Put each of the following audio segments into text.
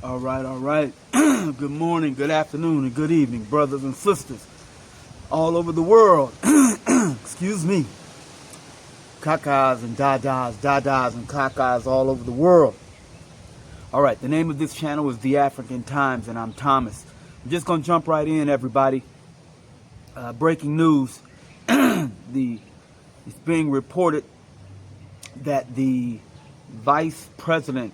All right. Good morning, good afternoon, and good evening, brothers and sisters all over the world. Excuse me. Kakas and dadas and kakas all over the world. All right, the name of this channel is The African Times, and I'm Thomas. I'm just going to jump right in, everybody. Breaking news. It's being reported that the Vice President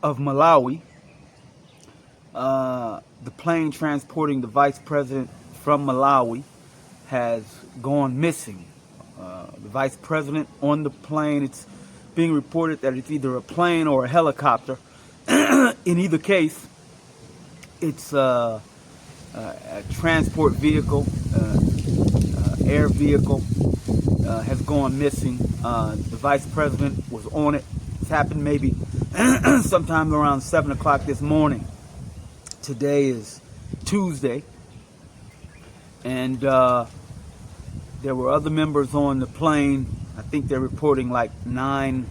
of Malawi, the plane transporting the Vice President from Malawi, has gone missing. The Vice President on the plane, it's being reported that it's either a plane or a helicopter. In either case, it's a transport vehicle, air vehicle, has gone missing. The Vice President was on it. It's happened maybe sometime around 7 o'clock this morning. Today is Tuesday, and there were other members on the plane. I think they're reporting like nine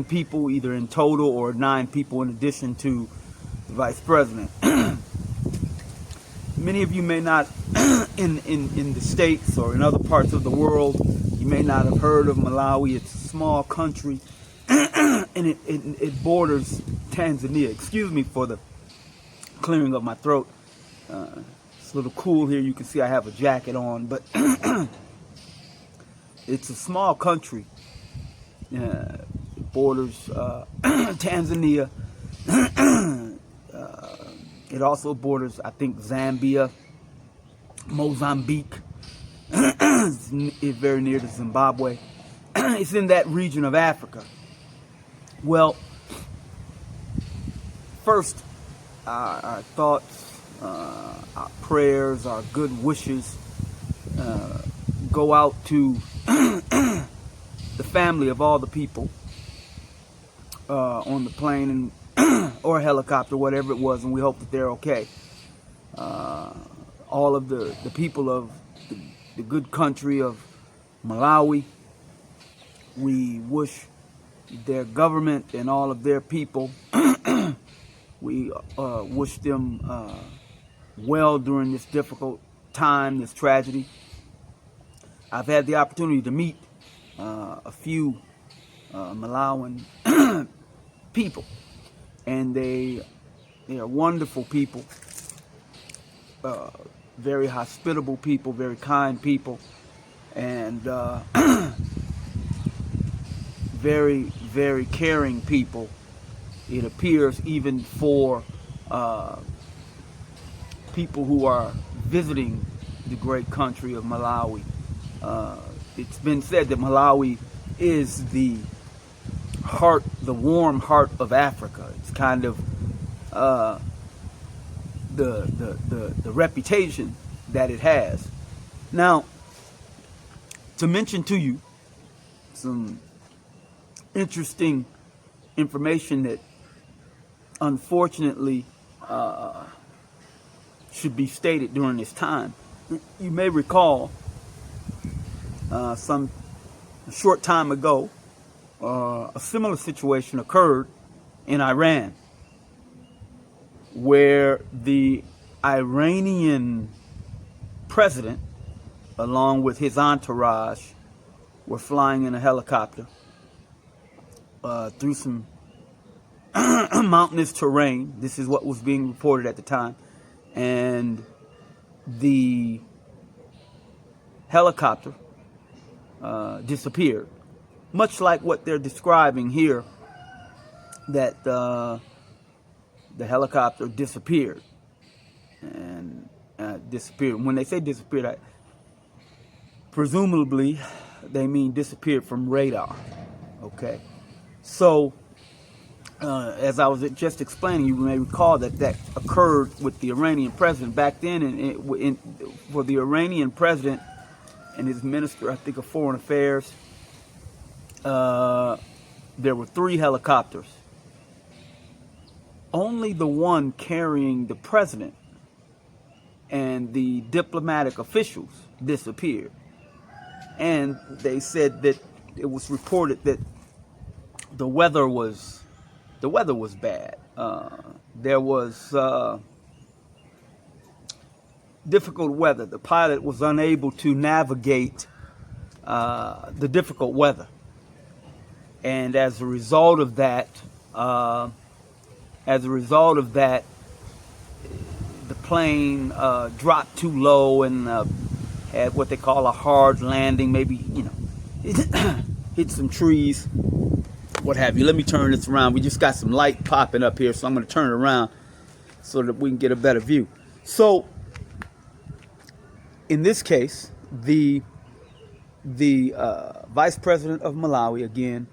people, either in total or 9 people in addition to the Vice President. Many of you may not, in the States or in other parts of the world, you may not have heard of Malawi. It's a small country, and it borders Tanzania. Excuse me for the clearing of my throat. It's a little cool here. You can see I have a jacket on, but it's a small country. It borders Tanzania. It also borders, I think, Zambia, Mozambique. It's very near to Zimbabwe. It's in that region of Africa. Well, first, our thoughts, our prayers, our good wishes go out to the family of all the people on the plane and or helicopter, whatever it was, and we hope that they're okay. All of the people of the good country of Malawi, we wish their government and all of their people, we wish them well during this difficult time, this tragedy. I've had the opportunity to meet a few Malawian people, and they are wonderful people, very hospitable people, very kind people, and very, very caring people. It appears even for people who are visiting the great country of Malawi. It's been said that Malawi is the warm heart of Africa. It's kind of the reputation that it has. Now, to mention to you some interesting information that unfortunately should be stated during this time. You may recall a short time ago, a similar situation occurred in Iran, where the Iranian president, along with his entourage, were flying in a helicopter through some mountainous terrain. This is what was being reported at the time. And the helicopter disappeared. Much like what they're describing here, that the helicopter disappeared. And disappeared. When they say disappeared, presumably they mean disappeared from radar. Okay? So, as I was just explaining, you may recall that occurred with the Iranian president back then. And for the Iranian president and his minister, I think, of foreign affairs, there were 3 helicopters. Only the one carrying the president and the diplomatic officials disappeared. And they said that it was reported that the weather was bad. There was difficult weather. The pilot was unable to navigate the difficult weather, and as a result of that, the plane dropped too low and had what they call a hard landing. Maybe, hit some trees, what have you. Let me turn this around. We just got some light popping up here, so I'm going to turn it around so that we can get a better view. So, in this case, the Vice President of Malawi, again,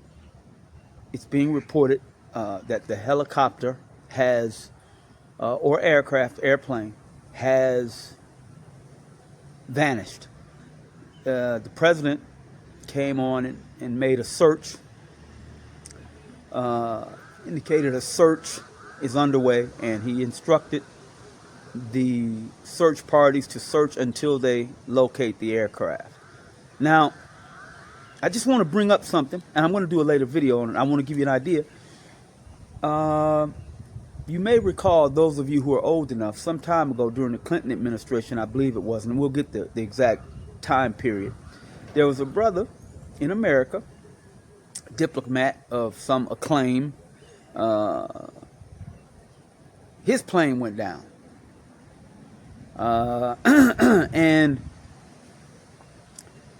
it's being reported that the helicopter has, or airplane, has vanished. The president came on and made a search, indicated a search is underway, and he instructed the search parties to search until they locate the aircraft. Now, I just want to bring up something, and I'm going to do a later video on it. I want to give you an idea. You may recall, those of you who are old enough, some time ago during the Clinton administration, I believe it was, and we'll get the exact time period, there was a brother in America, a diplomat of some acclaim. His plane went down. And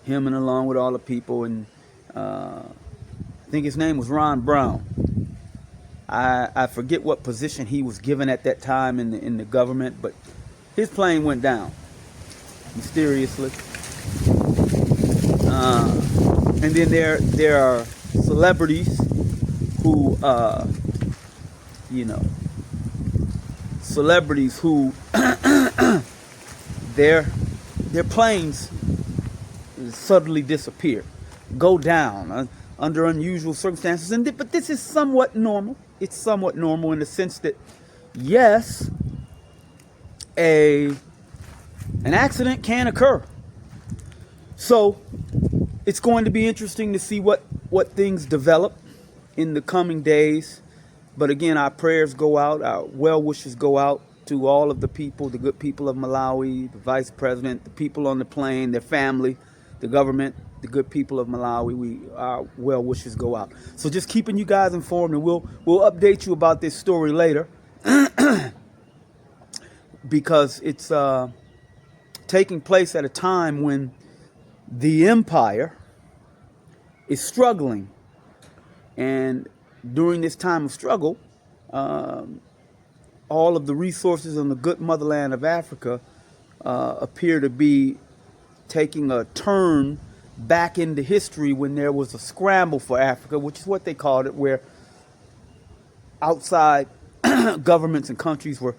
him, and along with all the people, and I think his name was Ron Brown. I forget what position he was given at that time in the government, but his plane went down mysteriously. And then there are celebrities who their planes suddenly disappear, go down under unusual circumstances, but this is somewhat normal. It's somewhat normal in the sense that, yes, an accident can occur. So it's going to be interesting to see what things develop in the coming days. But again, our prayers go out, our well wishes go out to all of the people, the good people of Malawi, the Vice President, the people on the plane, their family, the government, the good people of Malawi. Our well wishes go out. So just keeping you guys informed, and we'll update you about this story later because it's taking place at a time when the empire is struggling, and during this time of struggle, all of the resources on the good motherland of Africa appear to be taking a turn back into history when there was a scramble for Africa, which is what they called it, where outside governments and countries were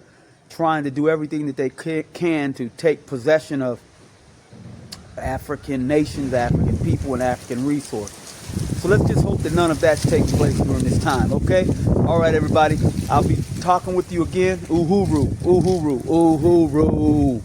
trying to do everything that they can to take possession of African nations, African people, and African resources. So let's just hope that none of that takes place during this time, okay? All right, everybody. I'll be talking with you again. Uhuru, uhuru, uhuru.